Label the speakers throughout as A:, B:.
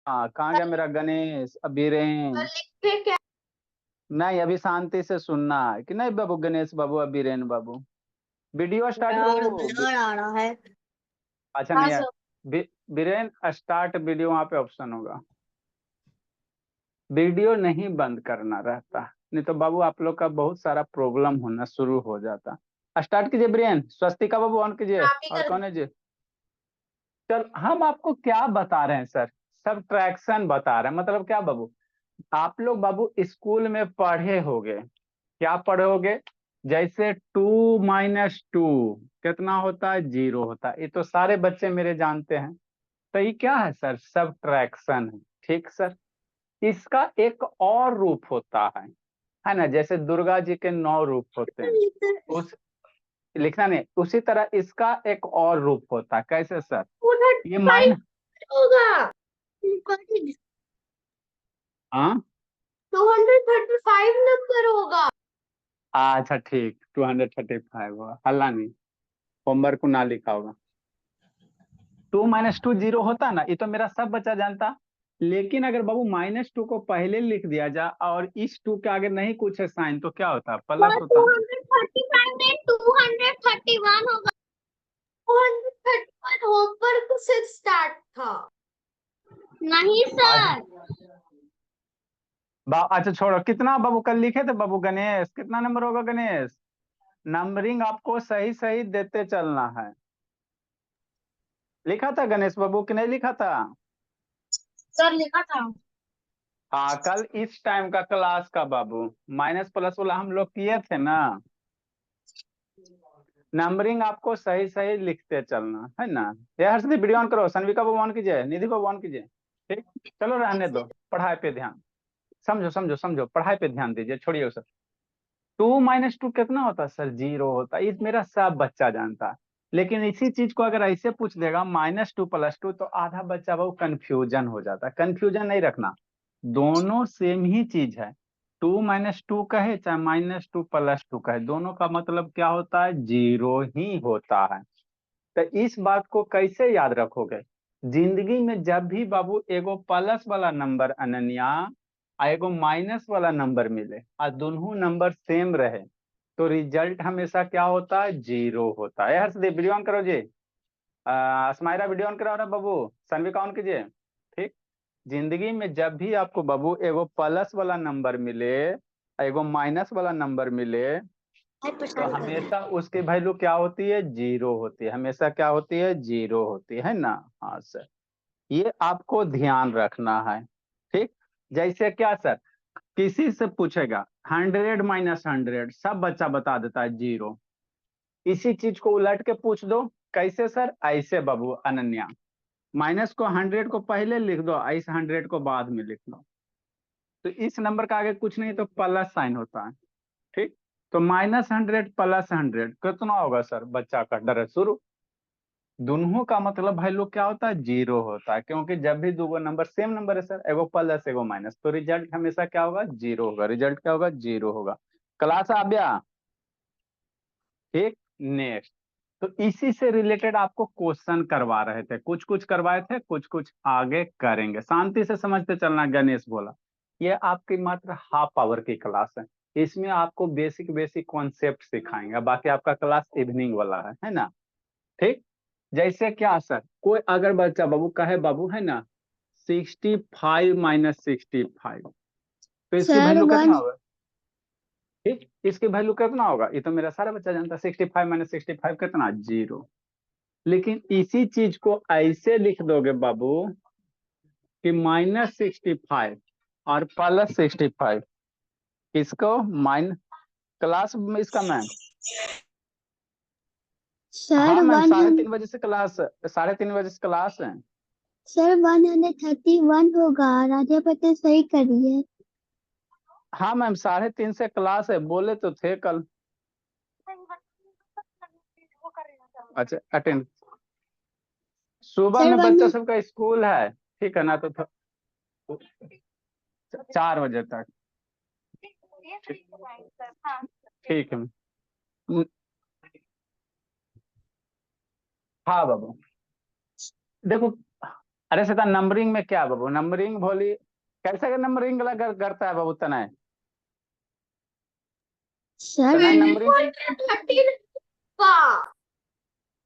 A: हाँ, कहाँ गया मेरा गणेश अभिरेन?
B: लिख के क्या?
A: नहीं, अभी शांति से सुनना है कि नहीं बाबू, गणेश बाबू अभिरेन बाबू। वीडियो स्टार्ट
B: यार
A: करो।
B: ब्लर आ रहा है।
A: अच्छा
B: हाँ
A: नहीं है।
B: सर।
A: बीरेन स्टार्ट वीडियो, वहां पे ऑप्शन होगा। वीडियो नहीं बंद करना रहता, नहीं तो बाबू आप लोग का बहुत सारा प्रॉब्लम होना शुरू हो जाता। स्टार्ट कीजिए बीरेन, स्वस्तिका बाबू ऑन कीजिए।
B: आप ही
A: और
B: कर।
A: कौन है जी? चल हम आपको क्या बता रहे हैं सर? सब्ट्रैक्शन बता रहे हैं, मतलब क्या बाबू? आप लोग बाबू स्कूल में पढ़े होगे, क्या पढ़े होगे? जैसे 2 - 2 कितना होता है? 0 होता है। ये तो सारे बच्चे मेरे जानते हैं। तो ये क्या है सर? सब्ट्रैक्शन है। ठीक सर। इसका एक और रूप होता है ना? जैसे दुर्गा जी के 9 रूप होते हैं, उस लिखना नहीं, उसी तरह इसका एक और रूप होता है। कैसे सर? ये
B: 235
A: माइन
B: होगा।
A: हाँ,
B: 235 नंबर होगा।
A: अच्छा ठीक, 235 होगा, हल्ला नहीं। होमवर्क को ना लिखा होगा। 2 - 2 0 होता ना, ये तो मेरा सब बच्चा जानता। लेकिन अगर बाबू -2 को पहले लिख दिया जाए और इस 2 के आगे नहीं कुछ है साइन, तो क्या होता? प्लस होता।
B: 235 में 231 होगा। 231 होमवर्क से स्टार्ट था। नहीं सर।
A: अच्छा छोड़ो, कितना बाबू कल लिखे थे बाबू गणेश? कितना नंबर होगा गणेश? नंबरिंग आपको सही सही देते चलना है। लिखा था गणेश बाबू कि नहीं लिखा था?
B: सर लिखा था।
A: हाँ, कल इस टाइम का क्लास का बाबू माइनस प्लस वाला हम लोग किए थे ना। नंबरिंग आपको सही सही लिखते चलना है ना। ये हर्षदीप वीडियो ऑन करो, सनविका बाबू ऑन कीजिए, निधि बाबू ऑन कीजिए। ठीक, चलो रहने दो, पढ़ाई पे ध्यान। समझो समझो समझो, पढ़ाई पे ध्यान दीजिए, छोड़िए उसे। 2 - 2 कितना होता है सर? 0 होता है। इस मेरा सब बच्चा जानता है। लेकिन इसी चीज को अगर ऐसे पूछ देगा -2 + 2, तो आधा बच्चा वो कंफ्यूजन हो जाता है। कंफ्यूजन नहीं रखना, दोनों सेम ही चीज है। 2 - 2 कहे चाहे -2 + 2 कहे, दोनों का मतलब क्या होता है? 0 ही होता है। तो इस बात को कैसे याद रखोगे? जिंदगी में जब भी बाबू एगो प्लस वाला नंबर अनन्या और एगो माइनस वाला नंबर मिले और दोनों नंबर सेम रहे, तो रिजल्ट हमेशा क्या होता है? 0 होता है। हर्षदीप वीडियो ऑन करो जी। अस्माइरा वीडियो ऑन कराओ ना बाबू। सनविका ऑन कीजिए। ठीक, जिंदगी में जब भी आपको बाबू एगो प्लस वाला नंबर मिले एगो माइनस वाला नंबर मिले, तो हमेशा उसकी वैल्यू क्या होती है? 0 होती है। हमेशा क्या होती है? 0 होती है ना। हाँ सर, ये आपको ध्यान रखना है। ठीक, जैसे क्या सर, किसी से पूछेगा 100 - 100, सब बच्चा बता देता है 0। इसी चीज को उलट के पूछ दो, कैसे सर? ऐसे बाबू अनन्या, माइनस को 100 को पहले लिख दो, ऐसे 100 को बाद में लिख लो, तो इस नंबर का आगे कुछ नहीं तो प्लस साइन होता है। ठीक, तो -100 + 100 कितना होगा सर? बच्चा का डर है शुरू। दोनों का मतलब वैल्यू क्या होता है? 0 होता है, क्योंकि जब भी दो नंबर सेम नंबर है सर, एगो प्लस एगो माइनस, तो रिजल्ट हमेशा क्या होगा? 0 होगा। रिजल्ट क्या होगा? 0 होगा। क्लास आ गया? ठीक, नेक्स्ट। तो इसी से रिलेटेड आपको क्वेश्चन करवा रहे थे, कुछ कुछ करवाए थे, कुछ कुछ आगे करेंगे। शांति से समझते चलना, गणेश बोला। ये आपकी मात्र हाफ आवर की क्लास है। इसमें आपको बेसिक बेसिक कॉन्सेप्ट सिखाएंगे, बाकी आपका क्लास इवनिंग वाला है ना। ठीक, जैसे क्या सर, कोई अगर बच्चा बाबू कहे बाबू है ना 65 - 65, तो इसकी
B: सर
A: वैल्यू कितना
B: वन।
A: होगा? ठीक, इसकी वैल्यू कितना होगा? ये तो मेरा सारा बच्चा जानता है। 65 - 65 कितना? 0। लेकिन इसी चीज को ऐसे लिख दोगे बाबू कि -65 और +65, इसको माइन क्लास में इसका मैम। हाँ
B: सर
A: मैम,
B: वन
A: 3:30 बजे से क्लास, 3:30 बजे से क्लास है।
B: सर 131 होगा। राजा पते सही करिए।
A: हाँ मैम, 3:30 से क्लास है, बोले तो थे कल। अच्छा अटेंड, सुबह
B: सर
A: में
B: वन।
A: बच्चा सबका स्कूल है, ठीक है ना, तो 4 बजे तक। ठीक है। हाँ बाबू, देखो अरे सीता नंबरिंग में क्या बाबू, नंबरिंग भोली कैसे नंबरिंग करता है बाबू तनय?
B: सर
A: तनय नंबरिंग
C: 213 का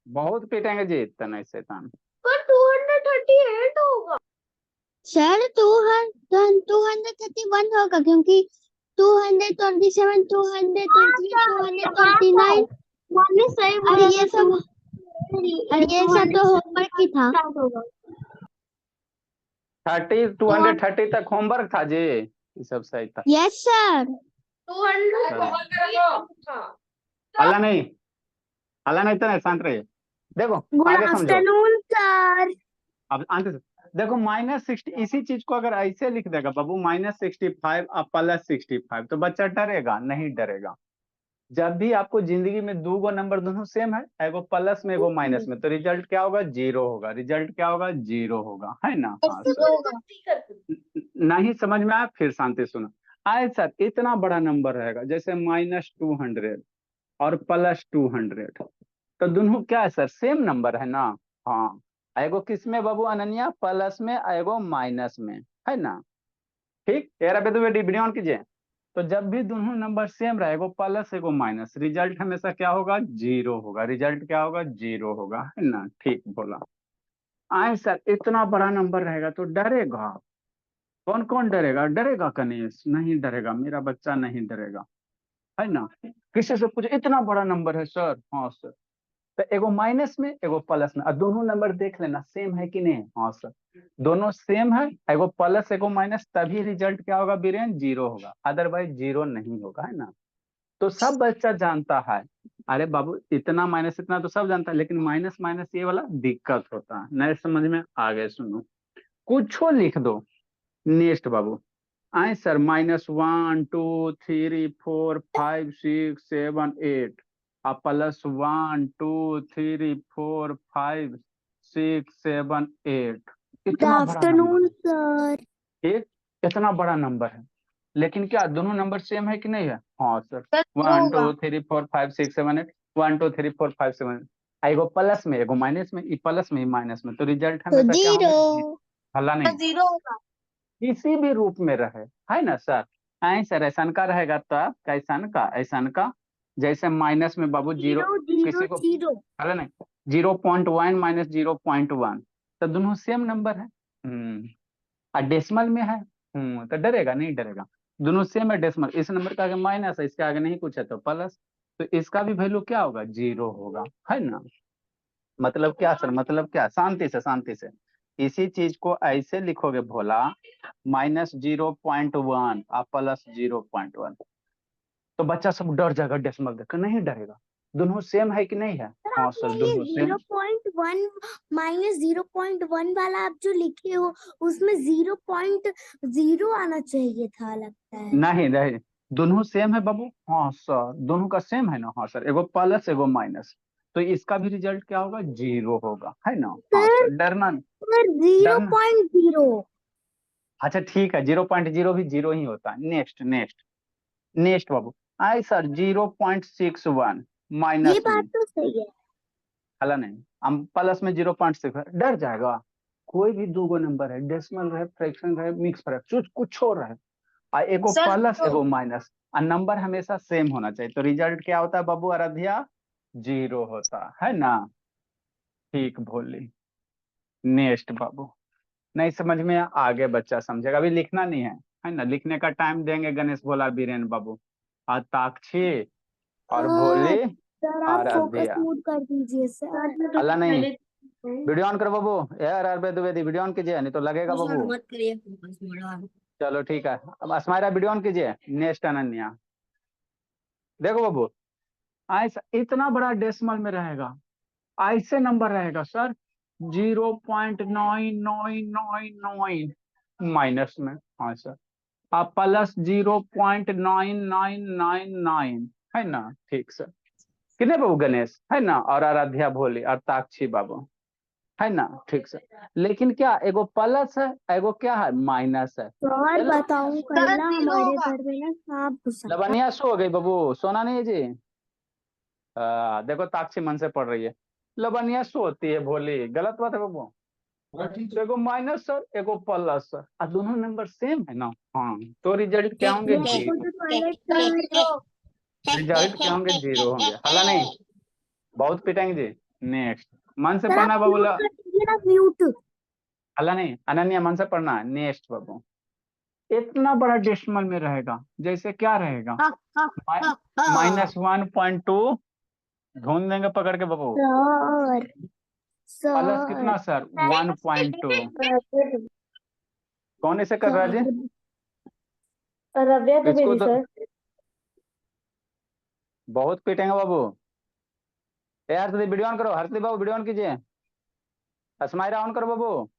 A: बहुत पीटेंगे जी तनय शैतान।
C: पर 238 होगा।
B: सर 231 होगा क्योंकि 227, 228, 229
C: मम्मी सही
B: और
C: बोला
B: ये सब तो होमवर्क ही था।
A: 230 तक होमवर्क था जी, ये सब सही था।
B: Yes sir.
C: 200
A: अल्लाह नहीं, अल्लाह नहीं तनय शांत रहिए। देखो
B: गुड
A: आगे समझो,
B: आफ्टरनून सर।
A: अब आंसर देखो -60, इसी चीज को अगर ऐसे लिख देगा बाबू -65 और +65 तो बच्चा डरेगा नहीं? डरेगा। जब भी आपको जिंदगी में दो गो नंबर दोनों सेम है, एगो प्लस में एगो माइनस में, तो रिजल्ट क्या होगा? जीरो होगा। रिजल्ट क्या होगा? जीरो होगा, है ना? हाँ सर। नहीं समझ में आया? फिर शांति सुनो। आए सर, इतना बड़ा नंबर रहेगा जैसे -200 और +200, तो दोनों क्या है सर? सेम नंबर है ना? हाँ। एगो किस में बाबू अनन्या? प्लस में, एगो माइनस में, है ना? ठीक, एरा पे तो वीडियो ऑन कीजिए। तो जब भी दोनों नंबर सेम रहे, एगो प्लस एगो माइनस, रिजल्ट हमेशा क्या होगा? जीरो होगा। रिजल्ट क्या होगा? जीरो होगा, है ना? ठीक बोला। आए सर, इतना बड़ा नंबर रहेगा तो डरेगा? कौन कौन डरेगा? डरेगा कनीश? नहीं डरेगा, मेरा बच्चा नहीं डरेगा, है ना? किसी से पूछे इतना बड़ा नंबर है सर? हाँ सर। तो एगो माइनस में एगो प्लस में, और दोनों नंबर देख लेना सेम है कि नहीं? हाँ सर, दोनों सेम है, एगो प्लस एगो माइनस, तभी रिजल्ट क्या होगा बीरेन? जीरो होगा, अदरवाइज जीरो नहीं होगा, है ना? तो सब बच्चा जानता है। अरे बाबू, इतना माइनस इतना तो सब जानता है, लेकिन माइनस माइनस ये वाला दिक्कत होता है, नहीं समझ में? आगे सुनो, कुछो लिख दो। नेक्स्ट बाबू, आए सर -1 2 3 4 5 6 7 8 और +1 2 3 4 5 6 7 8,
B: गुड
A: इतना बड़ा नंबर
B: आफ्टरनून
A: है।
B: सर।
A: एक इतना बड़ा नंबर है, लेकिन क्या दोनों नंबर सेम है कि नहीं है? हाँ सर।
C: जीरो
A: 1
C: होगा।
A: 2 3 4 5 6 7 8, 1 2 3 4 5 7, एगो प्लस में एगो माइनस में, प्लस में माइनस में, तो रिजल्ट
B: तो
A: हमेशा क्या होगा?
B: जीरो।
A: हल्ला नहीं,
C: जीरो होगा।
A: किसी भी रूप में रहे, है ना सर? ऐ सर, ऐसन का रहेगा तब कैसन का? ऐसन का जैसे माइनस में बाबू जीरो,
B: जीरो जीरो
A: किसी को
B: जीरो।
A: हल्ला नहीं, 0.1 -0.1, तो दोनों सेम नंबर है। और डेसिमल में है। तो डरेगा नहीं? डरेगा। दोनों सेम है डेसिमल, इस नंबर का आगे माइनस है, इसके आगे नहीं कुछ है तो प्लस, तो इसका भी वैल्यू क्या होगा? जीरो होगा, है ना? मतलब क्या सर? मतलब क्या? शांति से, शांति से। इसी चीज को ऐसे लिखोगे भोला, -0.1 और +0.1, तो बच्चा सब डर जाएगा, डेसिमल देखकर नहीं डरेगा। दोनों सेम है कि नहीं है?
B: सर
A: हाँ
B: आपने
A: सर,
B: ये
A: दोनों सेम।
B: 0.1 -0.1 वाला आप जो लिखे हो उसमें 0.0 आना चाहिए था लगता है।
A: नहीं नहीं, दोनों सेम है बाबू। हाँ सर, दोनों का सेम है ना? हाँ सर, एगो प्लस एगो माइनस, तो इसका भी रिजल्ट क्या होगा? जीरो होगा, है ना? हाँ
B: सर
A: सर, डरना नहीं।
B: सर जीरो
A: डरना,
B: पॉइंट जीरो।
A: अच्छा ठीक है, 0.0 भी जीरो ही होता है। नेक्स्ट नेक्स्ट नेक्स्ट बाबू, आई सर 0.61
B: ये
A: माइनस
B: बात
A: में,
B: तो सही है।
A: हला नहीं, हम प्लस में 0.6 डर जाएगा? कोई भी दो गो नंबर है, डेसिमल रहे, फ्रैक्शन रहे, मिक्स रहे, कुछ हो रहा है, और एगो
C: सर
A: प्लस एगो माइनस, और नंबर हमेशा सेम होना चाहिए, तो रिजल्ट क्या होता है बाबू आराध्या? जीरो होता है ना? ठीक बोली। नेक्स्ट बाबू, नहीं समझ में? आगे बच्चा समझेगा, अभी लिखना नहीं है ना? लिखने का टाइम देंगे गणेश भोला, बीरेन बाबू, आताक्षी और भोली
B: सर आप फोकस
A: आराध्या।
B: मूड कर दीजिए सर।
A: अल्लाह नहीं, वीडियो ऑन करो बाबू, यार अरबे द्विवेदी वीडियो ऑन कीजिए, नहीं तो लगेगा बाबू।
C: मत करिए फोकस मोड।
A: चलो ठीक है, अब अस्माइरा वीडियो ऑन कीजिए। नेक्स्ट अनन्या, देखो बाबू, ऐसा इतना बड़ा डेसिमल में रहेगा, ऐसे नंबर रहेगा सर, 0.9999 माइनस में, हाँ सर, आप +0.9999, है ना? ठीक सर। कितने बाबू? गणेश, है ना? और आराध्या भोली और ताक्षी बाबू, है ना? ठीक सर। लेकिन क्या एगो प्लस है, एगो क्या है? माइनस है।
B: और
A: चलो,
B: बताऊं कल ना हमारे घर में ना सांप घुसा था।
A: लवनिया सो हो गई बाबू, सोना नहीं है जी? देखो ताक्षी मन से पढ़ रही है, लवनिया सो होती है भोली, गलत बात है बाबू। तो एगो माइनस सर एगो प्लस सर, और दोनों नंबर सेम है ना। हाँ, तो रिजल्ट क्या होंगे?
B: मेरे को
A: जीरो।
B: तो टॉयलेट सर।
A: रिजल्ट क्या होंगे? जीरो होंगे। हल्ला नहीं, बहुत पिटेंगे जी। नेक्स्ट, मन से
B: सर
A: पढ़ना
B: आप
A: बाबू।
B: म्यूट कर दीजिए ना, म्यूट।
A: हल्ला नहीं, अनन्या मन से पढ़ना है। नेक्स्ट बाबू, इतना बड़ा डेसिमल में रहेगा, जैसे क्या रहेगा? -1.2। ढूंढ देंगे पकड़ के बाबू।
B: सर
A: प्लस
B: सर
A: कितना सर? 1.2। कौन इसे कर रहा है जी?
C: रव्या
A: इसको
C: द्विवेदी
A: तो
C: सर।
A: बहुत पीटेंगे बाबू। यार तो वीडियो ऑन करो, हर्षदीप बाबू वीडियो ऑन कीजिए। अस्माइरा ऑन करो बाबू।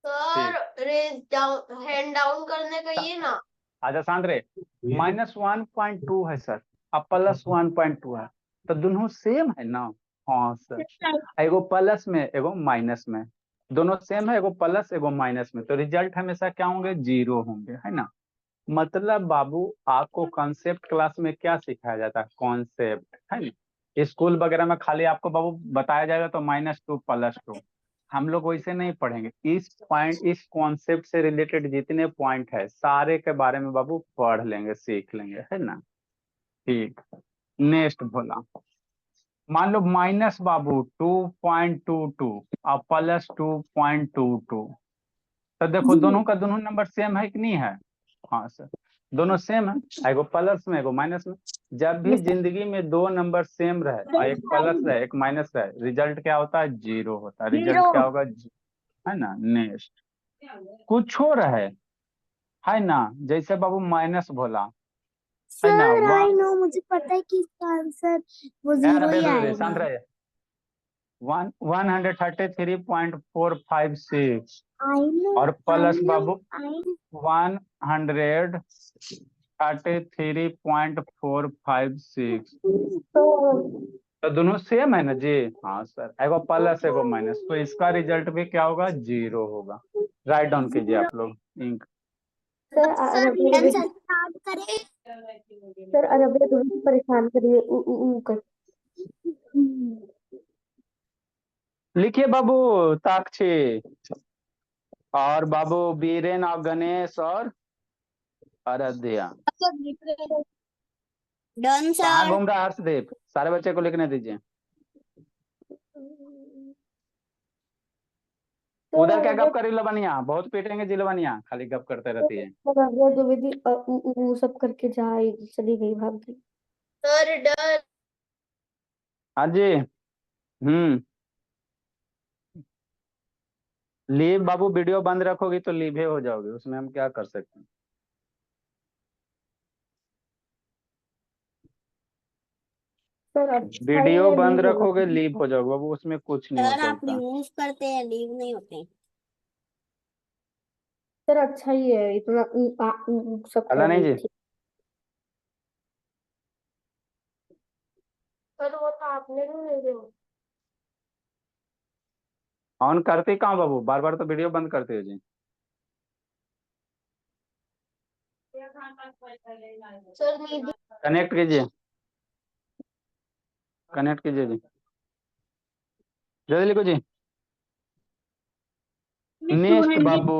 A: ठीक,
C: sir raise down, hand down करने का ये ना।
A: आजा शांत रहे। -1.2 है सर, अब +1.2 है, तो दोनों सेम है ना। हाँ सर, एगो प्लस में एगो माइनस में, दोनों सेम है, एगो प्लस एगो माइनस में, तो रिजल्ट हमेशा क्या होंगे? जीरो होंगे, है ना। मतलब बाबू, आपको कॉन्सेप्ट क्लास में क्या सिखाया जाता है? कॉन्सेप्ट, है ना। स्कूल वगैरह में खाली आपको बाबू बताया जाएगा तो -2 +2, हम लोग वैसे नहीं पढ़ेंगे। इस पॉइंट, इस कॉन्सेप्ट से रिलेटेड जितने पॉइंट है सारे के बारे में बाबू पढ़ लेंगे, सीख लेंगे, है ना। ठीक, नेक्स्ट भोला। मान लो माइनस बाबू 2.22 और +2.22, तो देखो
B: जी।
A: दोनों का दोनों नंबर सेम है कि नहीं है? हाँ सर, दोनों सेम है, एगो प्लस में एगो माइनस में। जब भी जिंदगी में दो नंबर सेम रहे और एक प्लस रहे एक माइनस रहे, रिजल्ट क्या होता है? जीरो होता है। रिजल्ट क्या होगा? है ना। नेक्स्ट, कुछ हो रहे, है ना, जैसे बाबू माइनस बोला, है ना।
B: सर आई नो, मुझे पता है कि इसका आंसर वो
A: यार
B: जीरो
A: अबे
B: ही
A: शांत
B: आएगा।
A: रहे। 133.456
B: आई नो,
A: और
B: आई
A: प्लस
B: नो,
A: बाबू
B: आई
A: 133.456,
B: तो
A: तो दोनों सेम है ना जी। हाँ सर, एगो प्लस एगो माइनस, तो इसका रिजल्ट भी क्या होगा? जीरो होगा। राइट डाउन कीजिए
B: जीरो।
A: आप लोग इंक।
C: सर
B: सर
C: रव्या द्विवेदी,
B: आंसर स्टार्ट करें।
C: सर रव्या द्विवेदी परेशान करिए उ कर।
A: लिखिए बाबू, ताक्षी और बाबू बीरेन और गणेश और आराध्या।
B: डन
A: कहाँ
B: सर।
A: घूम रहा है हर्षदीप? सारे बच्चे को लिखने दीजिए। उधर क्या गप कर रही लवनिया? बहुत पीटेंगे जी लवनिया, खाली गप करते रहती है।
C: रव्या द्विवेदी उ सब करके जाए चली गई, भाग गई। सर डर।
A: हाँ जी। हम्म, लीव बाबू, वीडियो बंद रखोगी तो लीवे हो जाओगे, उसमें हम क्या कर सकते हैं।
C: सर अच्छा ही
A: वीडियो
C: है,
A: बंद
C: लीव होगा।
A: रखोगे लीव हो जाओगे बाबू, उसमें कुछ नहीं हो
B: सर आप
A: सकता।
B: रिमूव करते हैं, लीव नहीं होते।
C: सर अच्छा ही है, इतना सब
A: अल्लाह
C: कर
A: नहीं
C: रही
A: जी।
C: थी। सर वो तो आपने भी मेरे हो।
A: ऑन करते कहाँ बाबू? बार बार तो वीडियो बंद करते हो जी।
C: सर निधि।
A: कनेक्ट कीजिए, कनेक्ट कीजिए जी, जल्दी लिखो जी। नेक्स्ट बाबू,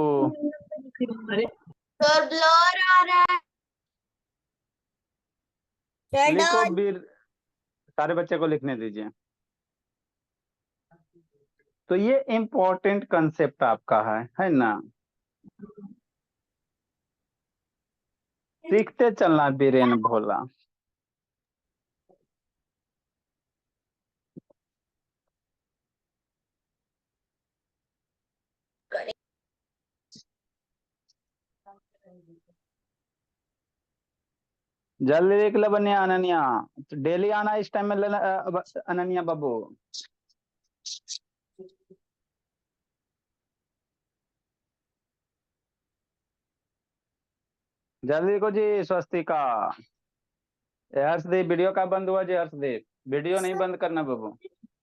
C: सर ब्लर आ रहा है।
B: सर
A: लिखो
B: डन।
A: बीर। सारे बच्चे को लिखने दीजिए। तो ये इम्पोर्टेंट कंसेप्ट आपका है ना। सीखते चलना बीरेन भोला। जल्दी लिख लो बनिया अनन्या, डेली आना इस टाइम में लेना। अनन्या बाबू, जल्दी लिखो जी। स्वस्तिका, हर्षदीप वीडियो का बंद हुआ जी? हर्षदीप वीडियो नहीं बंद करना बाबू।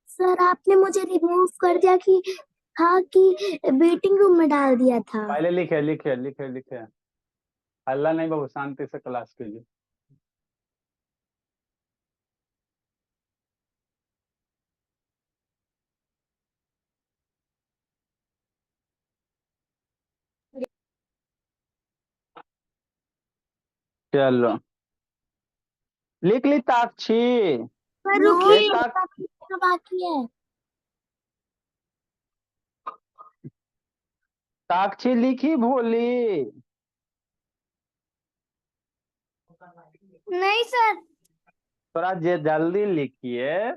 B: सर आपने मुझे रिमूव कर दिया कि हाँ कि वेटिंग रूम में डाल दिया था।
A: पहले लिखे लिखे लिखे लिखे। हल्ला नहीं बाबू, शांति से क्लास कीजिए। चलो लिख ली ताक्षी।
B: पर
A: ये
B: रुकिए,
A: ताक
B: कितना बाकी है?
A: ताक्षी लिखी भोली।
B: नहीं सर।
A: थोड़ा जल्दी लिखिए।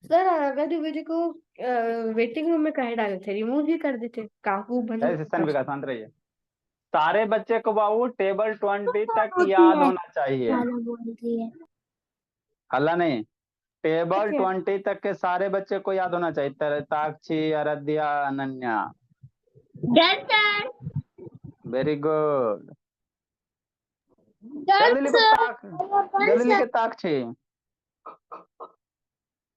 C: सर अगर बेटे को वेटिंग रूम में काहे डाले थे, रिमूव ही कर देते, काकू बनो।
A: ऐसे सनविका शांत रहिए। सारे बच्चे को बाबू टेबल 20 तक
B: होती
A: याद
B: है,
A: होना चाहिए।
B: वाला बोल रही है।
A: हल्ला नहीं। टेबल
C: ठीक है।
A: 20 तक के सारे बच्चे को याद होना चाहिए। Takshi, Aaradhya, Ananya.
B: Yes, sir.
A: Very good.
B: Yes,
A: जल्दी लिखो
B: sir.
A: जल्दी लिखे ताक्षी।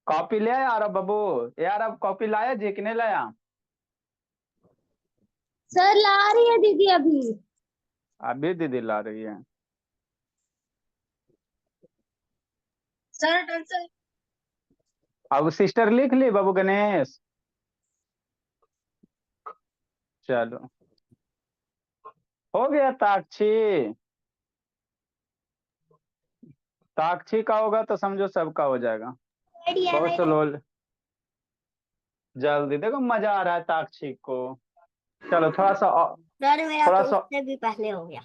A: कॉपी ले आया यार बाबू। यार अब कॉपी लाया जी कि नहीं लाया?
B: सर ला रही है दीदी अभी।
A: अभी दीदी ला रही है।
B: Sir sir.
A: अब सिस्टर लिख ली बाबू गणेश। चलो हो गया ताक्षी। ताक्षी का होगा तो समझो सबका हो जाएगा। बहुत स्लो। जल्दी देखो मजा आ रहा है ताक्षी को। चलो
B: सर मेरा
A: थोड़ा
B: तो
A: सा
B: उससे भी पहले हो गया।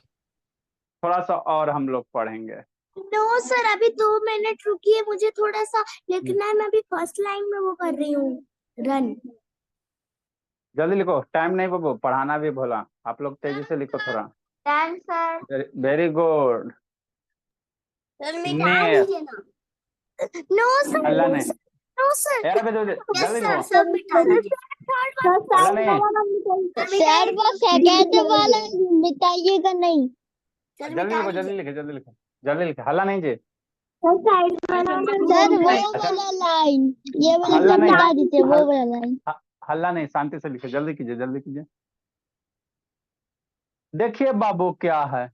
A: थोड़ा सा और हम लोग पढ़ेंगे।
B: नो सर, अभी 2 मिनट रुकिए, मुझे थोड़ा सा लिखना है। मैं अभी फर्स्ट लाइन में वो कर रही हूँ, रन।
A: जल्दी लिखो, टाइम नहीं बाबू, पढ़ाना भी भोला। आप लोग तेजी से लिखो थोड़ा।
B: Done sir.
A: Very good.
B: Sir मिटा दीजिए ना। नो सर,
A: अल्लाह ने
B: नो सर।
A: यार अबे जल्दी
B: यस
A: जल्दी
B: सर,
A: लिखो।
B: सब मिटा दीजिए।
A: अल्लाह ने
D: सर वो सेकंड वाला मिटाइएगा नहीं।
A: जल्दी लिखे जल्दी लिखे जल्दी लिखे। हल्ला नहीं जी।
D: सर वो
A: अच्छा
D: वाला लाइन, ये वाला
A: हल्ला
D: सब
A: नहीं।
D: मिटा दीजिए, वो
A: हल-
D: वाला लाइन।
A: हल्ला नहीं, शांति से लिखे। जल्दी कीजिए जल्दी कीजिए। देखिए बाबू क्या है।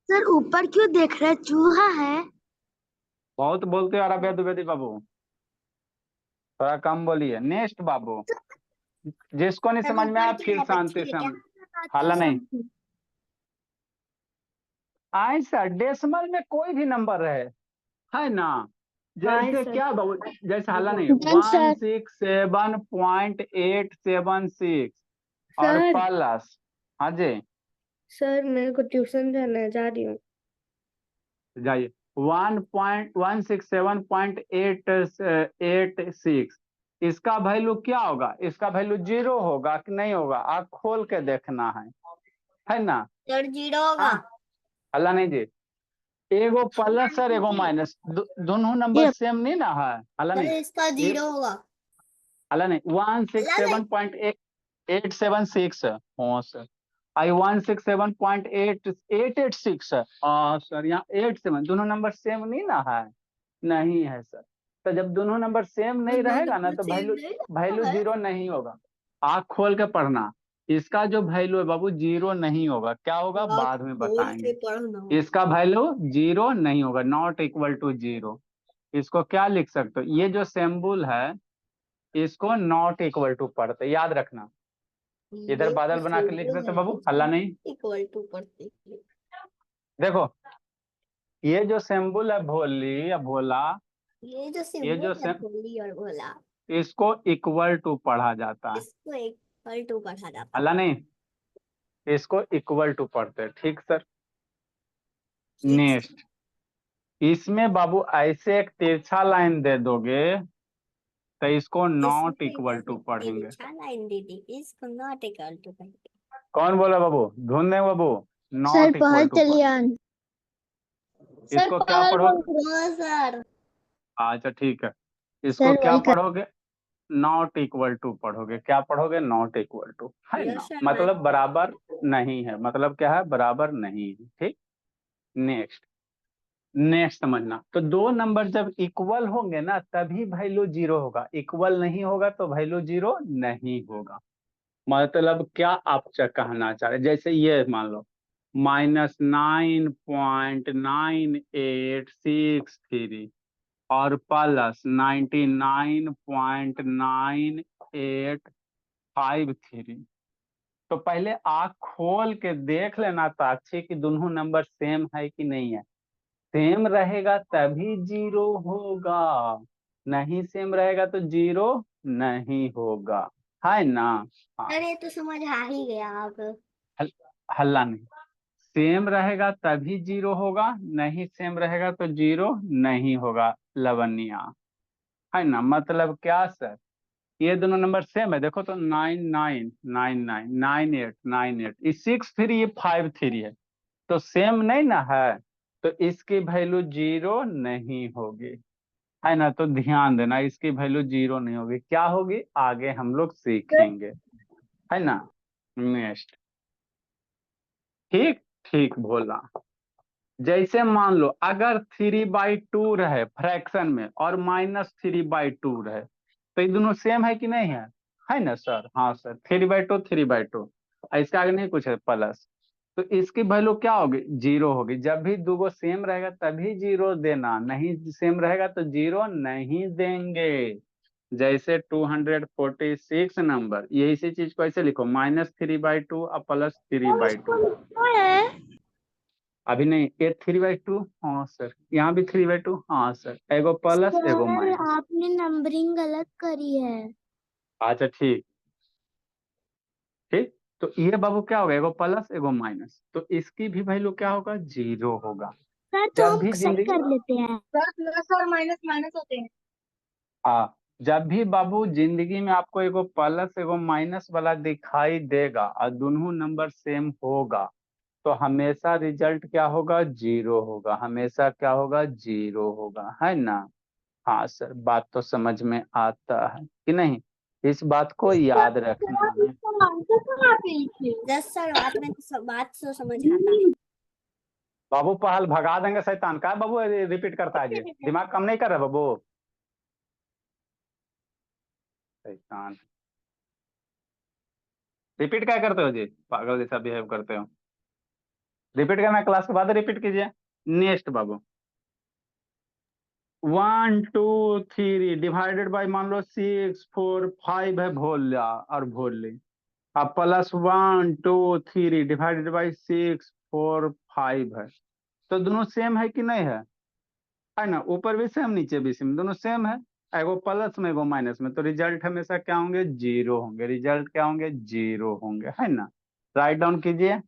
B: सर ऊपर क्यों देख रहे? चूहा है।
A: बहुत बोलते हो यार अबे द्विवेदी बाबू। थोड़ा कम बोलिए। नेक्स्ट बाबू। जिसको नहीं समझ में आया फिर शांति से हम। हल्ला नहीं। ऐसा डेसिमल में कोई भी नंबर है ना। जैसे
C: सर।
A: क्या बाबू, जैसे हल्ला नहीं,
D: डन सर।
A: 167.876 और
C: सर
A: प्लस। हाँ जी
C: सर मेरे को ट्यूशन जाना है, जा रही हूँ।
A: जाइए। 1.167.886 इसका वैल्यू क्या होगा? इसका वैल्यू 0 होगा कि नहीं होगा? आप खोल के देखना है ना।
B: सर 0 होगा।
A: हाँ? हल्ला नहीं जी। एगो प्लस और एगो माइनस, दोनों नंबर
D: ये
A: सेम नहीं ना है। हल्ला
B: सर
A: नहीं।
B: इसका 0 होगा।
A: हल्ला नहीं। 167.886 हाँ सर। आई 167.8886 हाँ सर। यहाँ 87 दोनों नंबर सेम नहीं ना है। नहीं है सर। तो जब दोनों नंबर सेम नहीं रहेगा ना तो वैल्यू वैल्यू 0 नहीं होगा। आँख खोल के पढ़ना। इसका जो वैल्यू है बाबू 0 नहीं होगा। क्या होगा बाद में बताएंगे। इसका वैल्यू 0 नहीं होगा, नॉट इक्वल टू 0। इसको क्या लिख सकते हो? ये जो सिंबल है इसको नॉट इक्वल टू पढ़ते, याद रखना। इधर बादल बना के लिख देते बाबू। हल्ला नहीं।
B: इक्वल टू पढ़ते।
A: देखो ये जो सिंबल है भोली या भोला,
B: ये जो
A: ये
B: सिंबल
A: जो
B: है भोली और भोला,
A: इसको इक्वल टू पढ़ा जाता है।
B: इसको इक्वल टू पढ़ा जाता है।
A: हल्ला नहीं। इसको इक्वल टू पढ़ते हैं। ठीक सर।
B: ठीक।
A: नेक्स्ट। इसमें बाबू ऐसे एक तिरछा लाइन दे दोगे तो इसको नॉट इक्वल टू पढ़ेंगे।
B: लाइन दीदी, इसको नॉट इक्वल टू पढ़ेंगे।
A: कौन बोला बाबू? ढूंढने बाबू।
D: सर
A: नॉट इक्वल
D: पहल
A: टू
D: चलियान।
A: इसको क्या पढ़ोगे?
B: सर
A: अच्छा ठीक है। इसको
D: सर
A: क्या
D: वही कर।
A: पढ़ोगे? नॉट इक्वल टू पढ़ोगे। क्या पढ़ोगे? नॉट इक्वल टू, है
B: यस
A: ना।
B: सर।
A: मतलब बराबर नहीं है। मतलब क्या है? बराबर नहीं है। ठीक। नेक्स्ट। नेक्स्ट समझना। तो दो नंबर जब इक्वल होंगे ना तभी वैल्यू 0 होगा। इक्वल नहीं होगा तो वैल्यू 0 नहीं होगा। मतलब क्या आप कहना चाह रहे? जैसे ये मान लो -9.9863 और प्लस 99.9853। तो पहले आँख खोल के देख लेना ताक्षी कि दोनों नंबर सेम है कि नहीं है। सेम रहेगा तभी जीरो होगा, नहीं सेम रहेगा तो जीरो नहीं होगा, है ना। हाँ,
B: अरे तो समझ आ ही गया आप।
A: हल्ला नहीं, सेम रहेगा तभी जीरो होगा, नहीं सेम रहेगा तो जीरो नहीं होगा लवनिया, है ना। मतलब क्या सर, ये दोनों नंबर सेम है, देखो तो 9999999898, ये 6 3 ये 5 3 है, तो सेम नहीं ना है, तो इसकी वैल्यू जीरो नहीं होगी, है ना। तो ध्यान देना, इसकी वैल्यू जीरो नहीं होगी, क्या होगी आगे हम लोग सीखेंगे, है ना। नेक्स्ट, ठीक ठीक बोला। जैसे मान लो अगर 3/2 रहे फ्रैक्शन में और -3/2 रहे, तो ये दोनों सेम है कि नहीं है ना सर। हाँ सर, 3/2 3/2, इसका आगे नहीं कुछ है प्लस, तो इसकी वैल्यू क्या होगी जीरो होगी। जब भी दो सेम रहेगा तभी जीरो देना, नहीं सेम रहेगा तो जीरो नहीं देंगे। जैसे 246 नंबर, ये इसी चीज को ऐसे लिखो, -3/2 और +3/2। अभी नहीं, ये 3/2, हाँ सर, यहाँ भी 3/2, हाँ सर, एगो प्लस एगो
B: सर
A: माइनस।
B: आपने नंबरिंग गलत करी है।
A: अच्छा ठीक ठीक, तो ये बाबू क्या होगा, एगो प्लस एगो माइनस, तो इसकी भी वैल्यू क्या होगा जीरो होगा।
B: सर तो
A: जब
B: हम
A: भी
B: सही
A: जिंदगी,
B: कर लेते हैं।
C: सर प्लस और माइनस माइनस होते हैं।
A: हाँ, जब भी बाबू जिंदगी में आपको एगो प्लस एगो माइनस वाला दिखाई देगा और दोनों नंबर सेम होगा, तो हमेशा रिजल्ट क्या होगा जीरो होगा, हमेशा क्या होगा जीरो होगा, है ना। हाँ सर, बात तो समझ में आता है कि नहीं, इस बात को याद रखना है।
B: दस साल बाद में तो बात तो समझ आता है।
A: बाबू पहल भगा देंगे शैतान का, बाबू रिपीट करता है जी, दिमाग कम नहीं कर रहा बाबू, शैतान। रिपीट क्या करते हो जी, पागल जैसा बिहेव करते हो। रिपीट करना क्लास के बाद रिपीट कीजिए। नेक्स्ट बाबू, 1 2 3 डिवाइडेड बाई मान लो 6 4 5 है, भूल लिया और भूल ली, अब +1 2 3 डिवाइडेड बाई 6 4 5 है, तो दोनों सेम है कि नहीं है ना। ऊपर भी सेम नीचे भी सेम, दोनों सेम है, एगो प्लस में एगो माइनस में, तो रिजल्ट हमेशा क्या होंगे जीरो होंगे, रिजल्ट क्या होंगे जीरो होंगे, है ना। राइट डाउन कीजिए।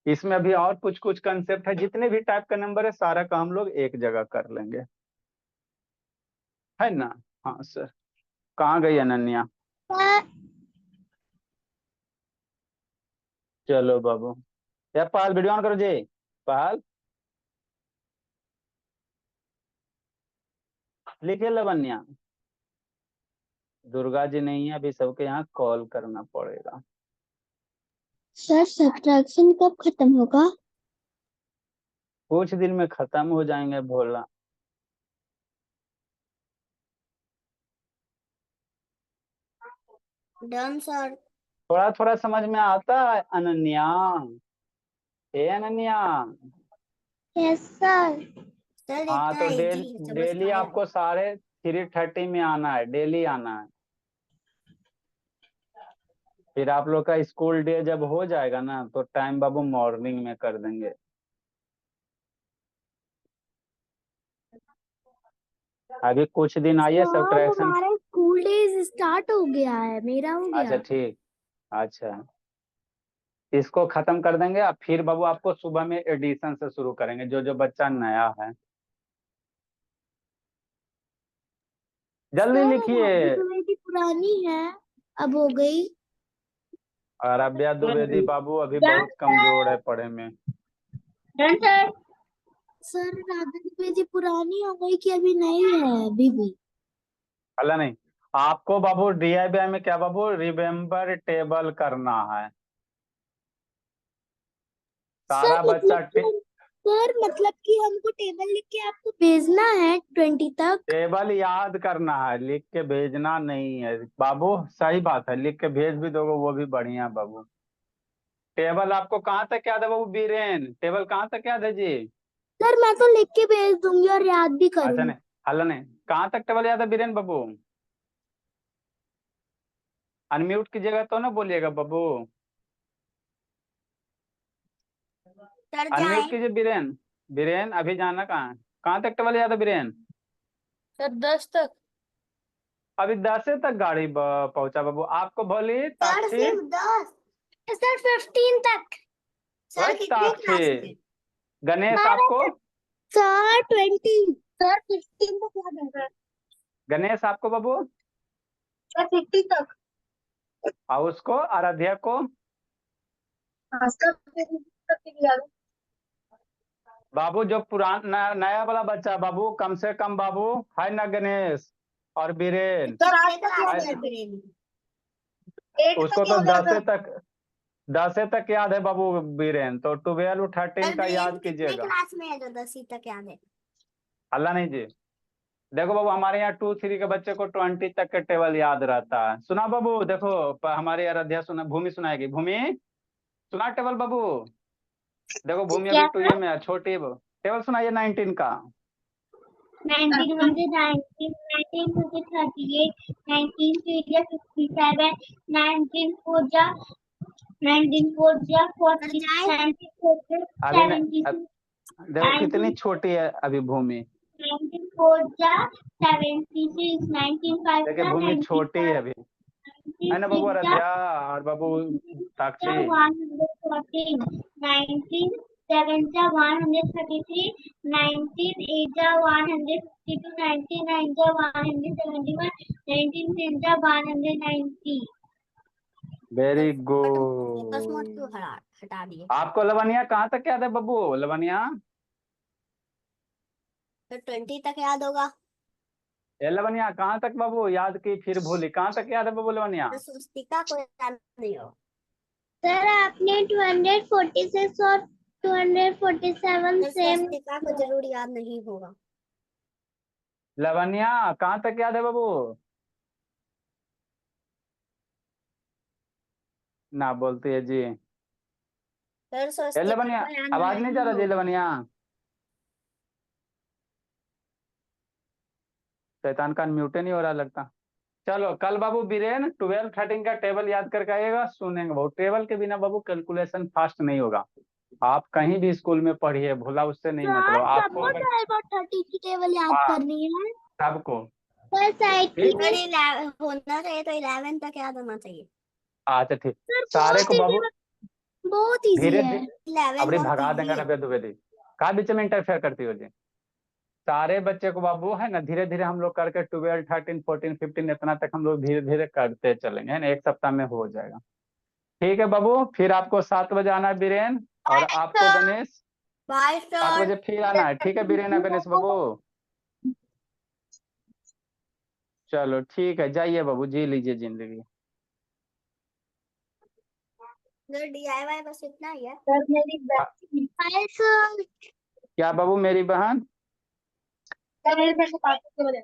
A: इसमें अभी और कुछ कुछ कंसेप्ट है, जितने भी टाइप का नंबर है सारा का हम लोग एक जगह कर लेंगे, है ना। हाँ सर, कहाँ गई अनन्या। चलो बाबू, या पहल वीडियो ऑन करो जी, पहल लिखे लवन्या। दुर्गा जी नहीं है अभी, सबके यहाँ कॉल करना पड़ेगा।
D: सर सब्ट्रैक्शन कब खत्म होगा?
A: कुछ दिन में खत्म हो जाएंगे भोला।
B: Done sir.
A: थोड़ा थोड़ा समझ में आता है Ananya, hey Ananya.
D: Yes sir.
B: Sir
A: हाँ
B: इतना
A: तो
B: इजी समझ
A: डेली
B: पाया।
A: आपको साढ़े 3:30 में आना है, डेली आना है। फिर आप लोग का स्कूल डे जब हो जाएगा ना, तो टाइम बाबू मॉर्निंग में कर देंगे। अभी कुछ दिन आइए
B: सर
A: सब्ट्रैक्शन।
B: हमारा स्कूल डेज स्टार्ट हो गया है, मेरा हो
A: अच्छा
B: गया।
A: ठीक, अच्छा, इसको खत्म कर देंगे, अब फिर बाबू आपको सुबह में एडिशन से शुरू करेंगे, जो जो बच्चा नया है जल्दी
B: सर
A: लिखिए।
B: राधा द्विवेदी पुरानी है, अब हो गई।
A: और अभ्या द्विवेदी बाबू अभी बहुत कमजोर है पढ़े में।
B: सर राधा द्विवेदी पुरानी हो गई कि अभी नई है अभी भी?
A: अल्लाह नहीं, आपको बाबू डीआईबीआई में क्या बाबू रिमेम्बर टेबल करना है,
B: सर
A: सारा बच्चा
B: मतलब कि सर मतलब कि हमको टेबल लिख के आपको भेजना है 20 तक।
A: टेबल याद करना है, लिख के भेजना नहीं है बाबू। सही बात है, लिख के भेज भी दोगे वो भी बढ़िया बाबू। टेबल आपको कहाँ तक याद है बाबू, बीरेन टेबल कहाँ तक याद है जी।
B: सर मैं तो लिख के भेज दूंगी और याद भी
A: अच्छा
B: करूंगी।
A: नहीं, हल्ला नहीं, कहाँ तक टेबल याद है बीरेन बाबू। अनम्यूट कीजिएगा तो ना बोलिएगा बाबू,
B: सर
A: अनम्यूट
B: जाए।
A: कीजिए बीरेन, बीरेन अभी जाना कहाँ तक टेबल याद है बीरेन?
C: सर 10 तक।
A: अभी 10 तक गाड़ी पहुंचा बाबू। आपको बोली
B: सर
A: ताक्षी,
B: सिर्फ 10। सर 15 तक। सर
A: वही
B: कितनी क्लास
A: ताक्षी।
B: में?
A: गणेश
B: 12
A: आपको,
B: तक। सर 20। सर 15 तक याद है सर।
A: गणेश आपको बाबू,
B: सर 50 तक।
A: और उसको आराध्या को?
B: हाँ सर 50 तक याद है।
A: बाबू जो नया वाला बच्चा बाबू, कम से कम बाबू है ना गणेश और बीरेन,
B: सर 8 तक याद
A: है
B: है
A: ना?
B: बीरेन। 8
A: उसको
B: तक
A: तो
B: याद है
A: 10 तक याद है बाबू बीरेन, तो 12 13
B: सर।
A: का
B: बीरेन
A: याद
B: कितने
A: कीजिएगा।
B: क्लास में है जो 10 तक याद है?
A: अल्लाह नहीं जी। देखो बाबू हमारे यहाँ 2 3 के बच्चे को 20 तक का टेबल याद रहता है। सुना बाबू, देखो हमारी आराध्या सुना, भूमि सुनाएगी। भूमि सुना टेबल बाबू। देखो भूमि अभी
B: क्या
A: 2 में है, छोटी टेबल सुनाइए 19 का।
B: 19 मुझे 19 19 मुझे 38 19 3 57 19 4 जा 19 4 जा 40 19 4
A: अभी न,
B: 76
A: देखो कितनी छोटी है अभी भूमि।
B: 19 4 जा 76 19 5
A: देखिए
B: जा
A: भूमि
B: 19
A: छोटी है अभी, है ना बाबू
B: 6 जा
A: आराध्या और बाबू साक्षी।
B: 114 19 7 जा 133 19 8 जा 152 19 9 जा 171 19 10 जा 190।
A: वेरी
B: बस मोड क्यों
A: गुड।
B: हटा दिए?
A: आपको लवनिया कहाँ तक याद है बाबू? लवनिया
B: तो 20 तक याद होगा।
A: ये लवनिया कहाँ तक बाबू याद की, फिर भूली? कहाँ तक याद है बाबू लवनिया?
B: तो स्वस्तिका को याद नहीं हो। सर आपने 246 और 247 सेम। स्वस्तिका को जरूर याद नहीं होगा।
A: लवनिया कहाँ तक याद है बाबू? ना बोलती है जी।
B: सर
A: ये
B: स्वस्तिका
A: लवनिया
B: को याद
A: आवाज नहीं जा रहा जी
B: होगा।
A: लवनिया। शैतान का म्यूट नहीं हो रहा लगता। चलो कल बाबू बीरेन 12 13 का टेबल याद करके आइएगा, सुनेंगे बाबू। टेबल के बिना बाबू कैलकुलेशन फास्ट नहीं होगा। आप कहीं भी स्कूल में पढ़िए, भूला उससे नहीं मतलब आपको
B: सबको
A: अगर
B: 12 और 30 की टेबल याद
A: हाँ,
B: करनी है।
A: सबको
B: सर साइड
A: ठीक।
B: होना चाहिए तो 11 तक याद होना चाहिए।
A: अच्छा ठीक।
B: सर
A: सारे को बाबू
B: बहुत इजी
A: धीरे
B: है।
A: धीरे
B: 11
A: अपनी
B: बहुत
A: भगा
B: इजी
A: देंगे
B: है।
A: नब्बे दुबेदी। कहा बीच में इंटरफेयर करती हो जी। सारे बच्चे को बाबू है ना धीरे धीरे हम लोग करके 12 13 14 15 इतना तक हम लोग धीरे धीरे करते चलेंगे, है ना। एक सप्ताह में हो जाएगा। ठीक है बाबू, फिर आपको 7 बजे आना है बीरेन, और आपको गणेश
B: बाय
A: 7 बजे फिर आना है। ठीक है बीरेन और गणेश बाबू। चलो ठीक है, जाइए बाबू, जी लीजिए जिंदगी।
B: सर DIY बस इतना ही है।
A: क्या बाबू मेरी बहन?
B: सर मेरे